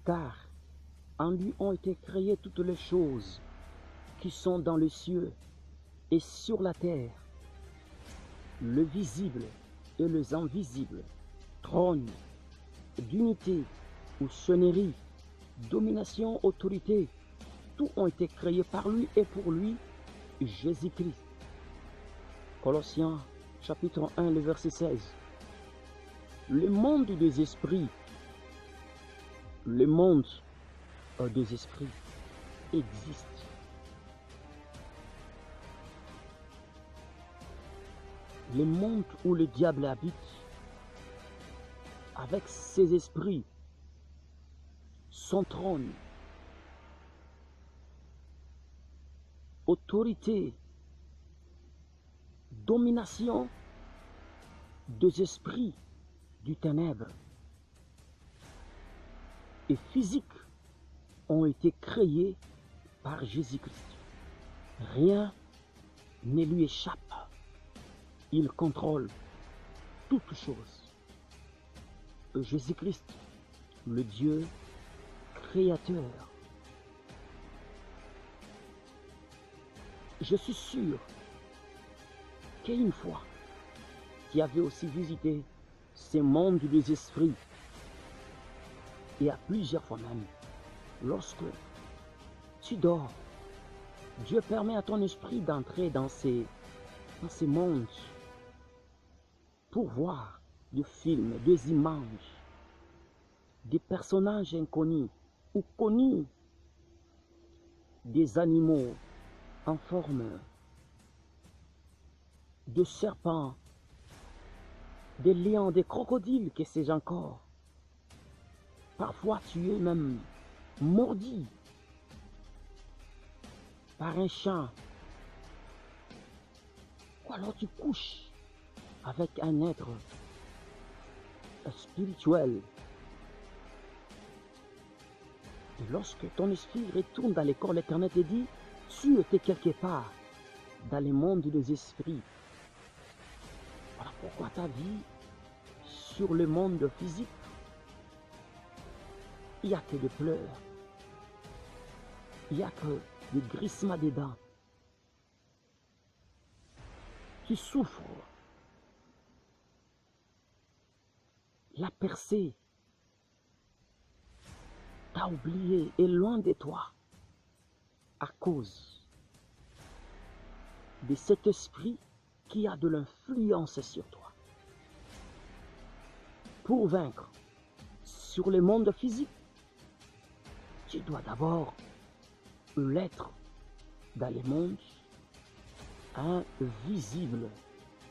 car en lui ont été créées toutes les choses qui sont dans les cieux et sur la terre, le visible et les invisibles, trône, d'unité ou sonnerie, domination, autorité, tout ont été créés par lui et pour lui, Jésus-Christ. Colossiens chapitre 1, le verset 16. Le monde des esprits, le monde des esprits existe. Le monde où le diable habite, avec ses esprits, son trône, autorité, domination des esprits du ténèbre et physique ont été créés par Jésus-Christ. Rien ne lui échappe. Il contrôle toutes choses. Jésus-Christ, le Dieu créateur. Je suis sûr qu'une fois, tu avais aussi visité ce monde des esprits, et à plusieurs fois même, lorsque tu dors, Dieu permet à ton esprit d'entrer dans ces mondes pour voir des films, des images, des personnages inconnus ou connus, des animaux en forme de serpents, des lions, des crocodiles, que sais-je encore. Parfois tu es même mordu par un chat. Ou alors tu couches avec un être spirituel. Et lorsque ton esprit retourne dans les corps, l'Éternel te dit, tu étais quelque part dans le monde des esprits. Voilà pourquoi ta vie sur le monde physique, il n'y a que des pleurs, il n'y a que des grincements des dents. Tu souffres. La percée t'a oublié et loin de toi à cause de cet esprit qui a de l'influence sur toi. Pour vaincre sur le monde physique, tu dois d'abord l'être dans le monde invisible.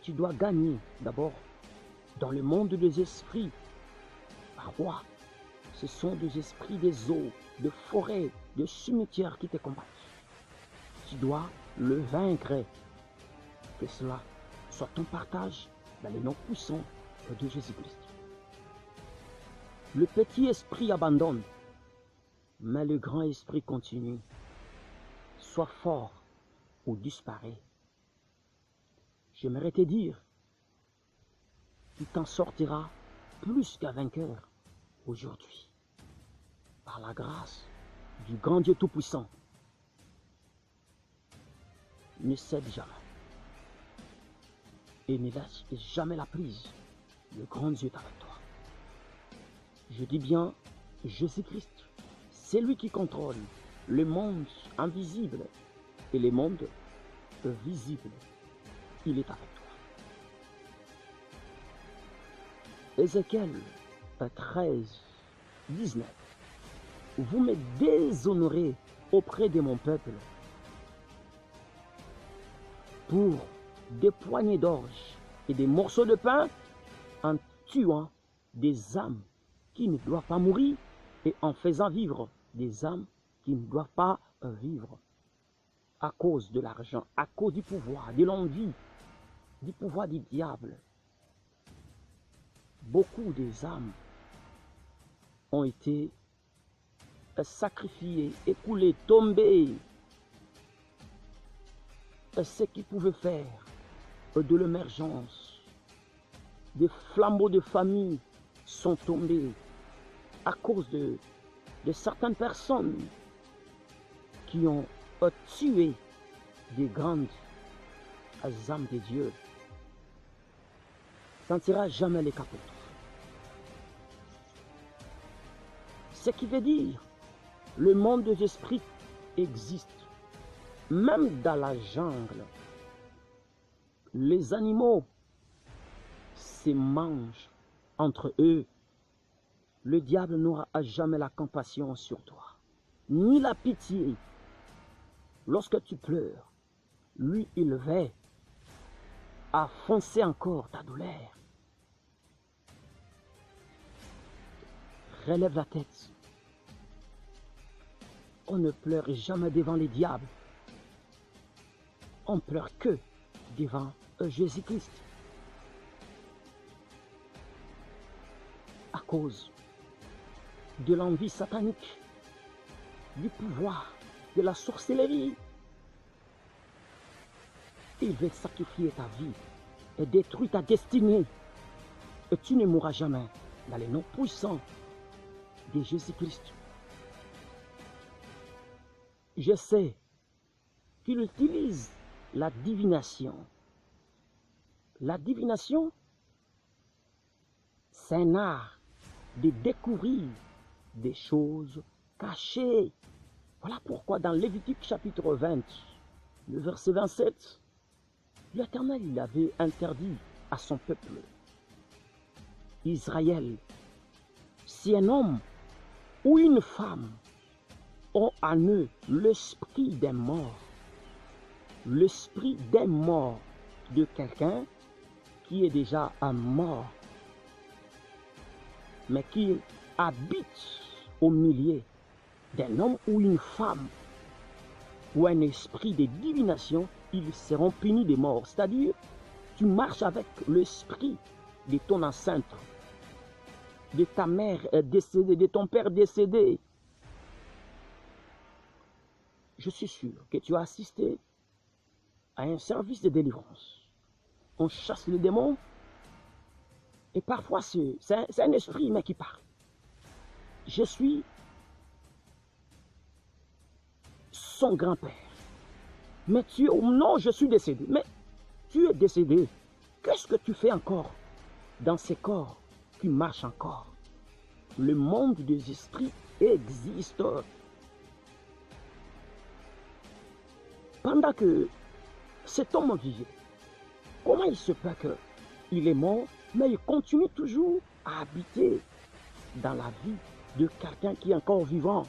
Tu dois gagner d'abord dans le monde des esprits. Parfois, ce sont des esprits des eaux, des forêts, des cimetières qui te combattent. Tu dois le vaincre. Que cela soit ton partage dans les noms puissants de Jésus-Christ. Le petit esprit abandonne, mais le grand esprit continue. Sois fort ou disparaît. J'aimerais te dire, tu t'en sortiras plus qu'un vainqueur aujourd'hui, par la grâce du grand Dieu Tout-Puissant. Ne cède jamais et ne lâche jamais la prise. Le grand Dieu est avec toi. Je dis bien Jésus-Christ, c'est lui qui contrôle le monde invisible et le monde visible. Il est avec toi. Ézéchiel 13, 19. Vous me déshonorez auprès de mon peuple pour des poignées d'orge et des morceaux de pain, en tuant des âmes qui ne doivent pas mourir et en faisant vivre des âmes qui ne doivent pas vivre. À cause de l'argent, à cause du pouvoir, de l'envie, du pouvoir du diable. Beaucoup des âmes ont été sacrifiées, écoulées, tombées. Ce qu'ils pouvaient faire de l'émergence. Des flambeaux de famille sont tombés à cause de de certaines personnes qui ont tué des grandes âmes de Dieu, sentira jamais les capotes. Ce qui veut dire, le monde des esprits existe. Même dans la jungle, les animaux se mangent entre eux. Le diable n'aura jamais la compassion sur toi, ni la pitié. Lorsque tu pleures, lui, il va affoncer encore ta douleur. Relève la tête. On ne pleure jamais devant les diables. On pleure que devant Jésus-Christ. À cause de l'envie satanique, du pouvoir, de la sorcellerie. Il veut sacrifier ta vie et détruire ta destinée. Et tu ne mourras jamais dans les noms puissants de Jésus-Christ. Je sais qu'il utilise la divination. La divination, c'est un art de découvrir des choses cachées. Voilà pourquoi dans Lévitique chapitre 20, le verset 27, l'Éternel il avait interdit à son peuple, Israël, si un homme ou une femme ont en eux l'esprit d'un mort, de quelqu'un qui est déjà un mort, mais qui habite au milieu d'un homme ou une femme, ou un esprit de divination, ils seront punis de mort. C'est-à-dire, tu marches avec l'esprit de ton ancêtre, de ta mère décédée, de ton père décédé. Je suis sûr que tu as assisté à un service de délivrance. On chasse les démons et parfois c'est un esprit mais qui parle. Je suis son grand-père. Mais tu es, non, je suis décédé. Mais tu es décédé. Qu'est-ce que tu fais encore dans ces corps qui marchent encore? Le monde des esprits existe. Pendant que cet homme vivait, comment il se peut qu'il est mort, mais il continue toujours à habiter dans la vie de quelqu'un qui est encore vivant?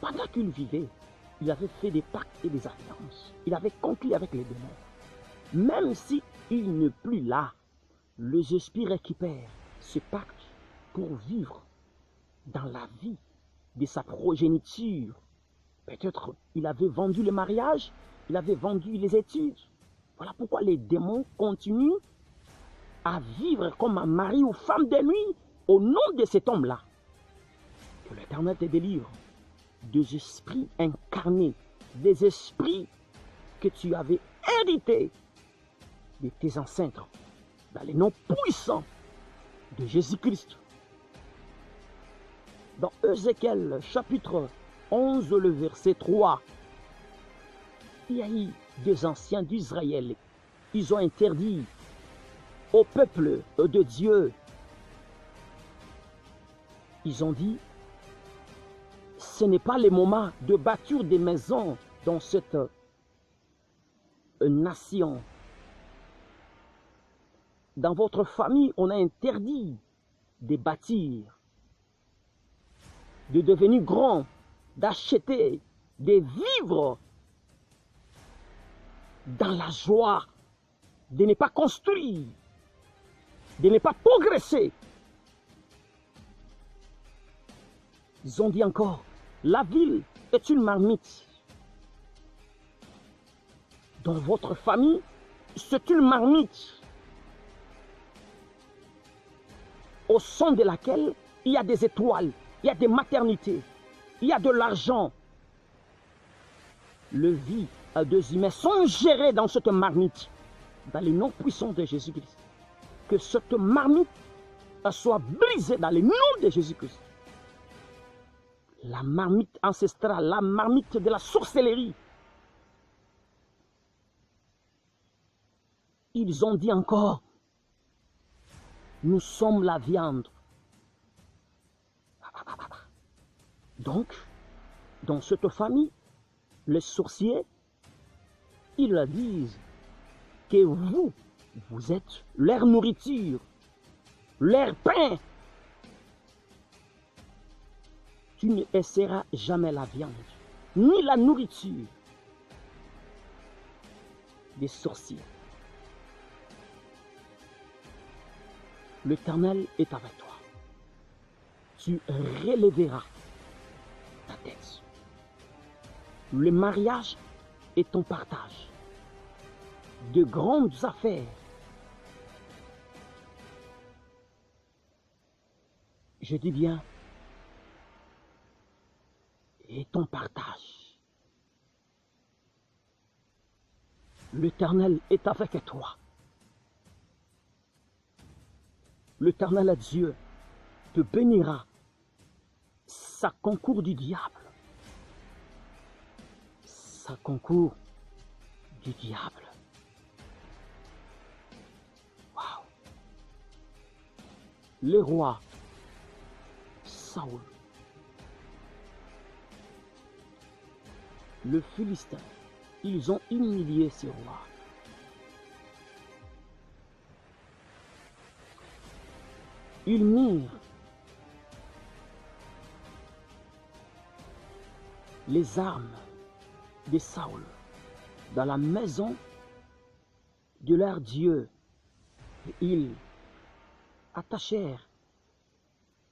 Pendant qu'il vivait, il avait fait des pactes et des alliances. Il avait conclu avec les démons. Même si il n'est plus là, les esprits récupèrent ce pacte pour vivre dans la vie de sa progéniture. Peut-être il avait vendu le mariage, il avait vendu les études. Voilà pourquoi les démons continuent à vivre comme un mari ou femme de nuit au nom de cet homme-là. Que l'Éternel te délivre des esprits incarnés, des esprits que tu avais hérités de tes ancêtres, dans les noms puissants de Jésus-Christ. Dans Ézéchiel chapitre 11, le verset 3, il y a eu des anciens d'Israël. Ils ont interdit au peuple de Dieu. Ils ont dit, ce n'est pas le moment de bâtir des maisons dans cette nation. Dans votre famille, on a interdit de bâtir, de devenir grand, d'acheter, de vivre dans la joie, de ne pas construire, de ne pas progresser. Ils ont dit encore, la ville est une marmite. Dans votre famille, c'est une marmite au sein de laquelle il y a des étoiles, il y a des maternités, il y a de l'argent. Le vie des humains sont gérés dans cette marmite, dans les noms puissants de Jésus-Christ. Que cette marmite soit brisée dans les noms de Jésus-Christ. la marmite ancestrale, la marmite de la sorcellerie. Ils ont dit encore, nous sommes la viande. Donc, dans cette famille, les sorciers, ils leur disent que vous êtes leur nourriture, leur pain. Tu ne essaieras jamais la viande, ni la nourriture des sorciers. L'Éternel est avec toi. Tu relèveras ta tête. Le mariage est ton partage de grandes affaires. Je dis bien, et ton partage. L'Éternel est avec toi. L'Éternel Dieu te bénira. Ça concourt du diable. Ça concourt du diable. Waouh. Le roi Saoul, le Philistin, ils ont humilié ce roi. Ils mirent les armes de Saoul dans la maison de leur Dieu. Et ils attachèrent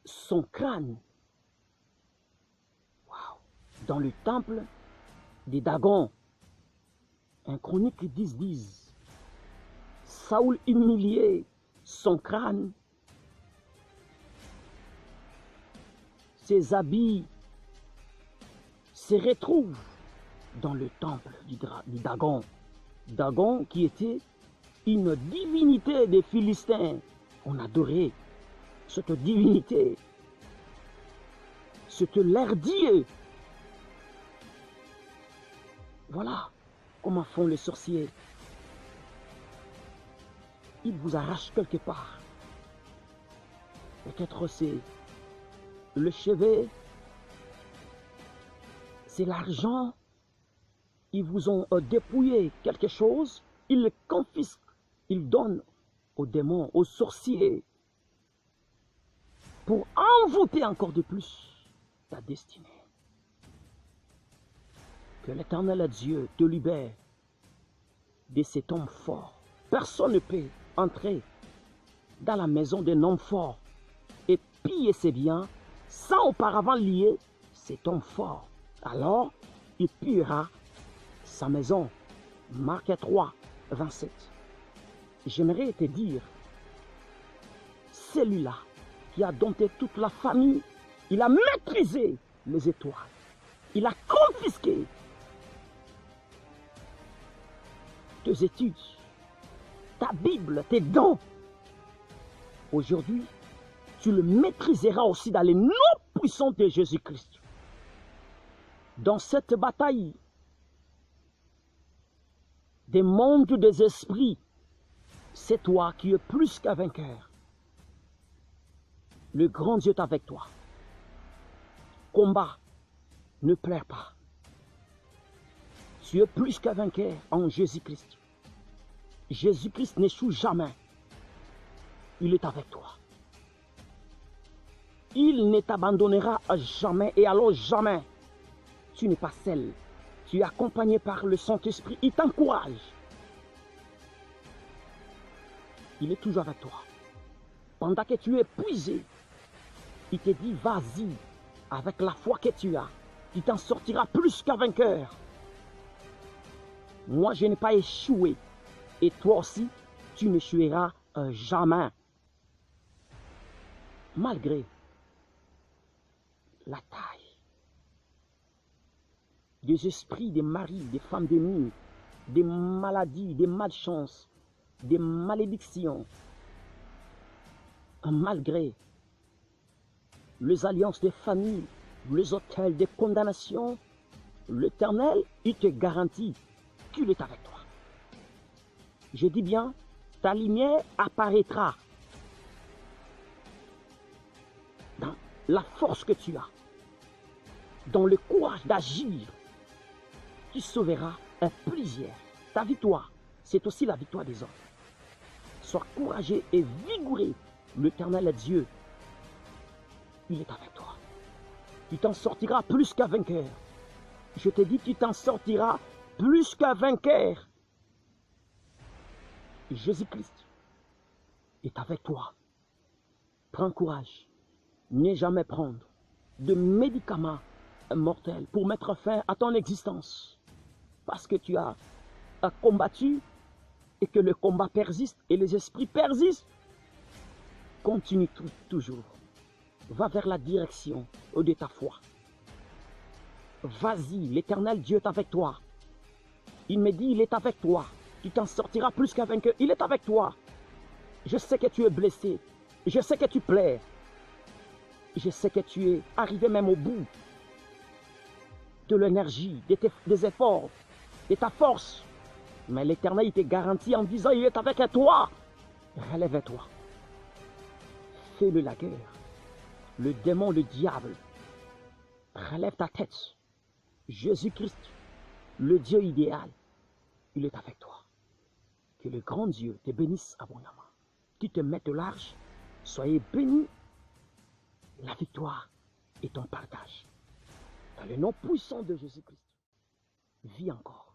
son crâne, dans le temple des Dagon. Un Chronique 10 Saoul humiliait son crâne, ses habits se retrouvent dans le temple du Dagon. Dagon qui était une divinité des Philistins. On adorait cette divinité. C'était leur Dieu. Voilà comment font les sorciers. Ils vous arrachent quelque part. Peut-être c'est le chevet, c'est l'argent. Ils vous ont dépouillé quelque chose. Ils le confisquent. Ils donnent aux démons, aux sorciers, pour envoûter encore de plus ta destinée. Que l'Éternel Dieu te libère de cet homme fort. Personne ne peut entrer dans la maison d'un homme fort et piller ses biens sans auparavant lier cet homme fort. Alors, il pillera sa maison. Marc 3, 27. J'aimerais te dire, celui-là qui a dompté toute la famille, il a maîtrisé les étoiles. Il a confisqué tes études, ta Bible, tes dons. Aujourd'hui, tu le maîtriseras aussi dans les noms puissants de Jésus-Christ. Dans cette bataille des mondes des esprits, c'est toi qui es plus qu'un vainqueur. Le grand Dieu est avec toi. Combat, ne pleure pas. Tu es plus qu'un vainqueur en Jésus-Christ. Jésus-Christ n'échoue jamais. Il est avec toi. Il ne t'abandonnera jamais et alors jamais. Tu n'es pas seul. Tu es accompagné par le Saint-Esprit. Il t'encourage. Il est toujours avec toi. Pendant que tu es épuisé, il te dit, vas-y, avec la foi que tu as, tu t'en sortiras plus qu'un vainqueur. Moi, je n'ai pas échoué. Et toi aussi, tu n'échoueras jamais. Malgré la taille des esprits, des maris, des femmes ennemies, des maladies, des malchances, des malédictions, malgré les alliances des familles les hôtels de condamnation, l'Éternel, il te garantit qu'il est avec toi. Je dis bien, ta lumière apparaîtra dans la force que tu as, dans le courage d'agir. Tu sauveras plusieurs. Ta victoire, c'est aussi la victoire des autres. Sois courageux et vigoureux. L'Éternel est Dieu. Il est avec toi. Tu t'en sortiras plus qu'un vainqueur. Je te dis, tu t'en sortiras plus qu'un vainqueur. Jésus-Christ est avec toi. Prends courage. Ne jamais prendre de médicaments mortels pour mettre fin à ton existence. Parce que tu as combattu et que le combat persiste et les esprits persistent. Continue toujours. Va vers la direction de ta foi. Vas-y, l'Éternel Dieu est avec toi. Il me dit, il est avec toi. Tu t'en sortiras plus qu'un vainqueur. Il est avec toi. Je sais que tu es blessé. Je sais que tu pleures. Je sais que tu es arrivé même au bout de l'énergie, des efforts, de ta force. Mais l'Éternel, il te garantit en disant, il est avec toi. Relève-toi. Fais-le la guerre. Le démon, le diable. Relève ta tête. Jésus-Christ, le Dieu idéal, il est avec toi. Que le grand Dieu te bénisse abondamment. Qu'il te mette large. Soyez bénis. La victoire est ton partage. Dans le nom puissant de Jésus-Christ, vis encore.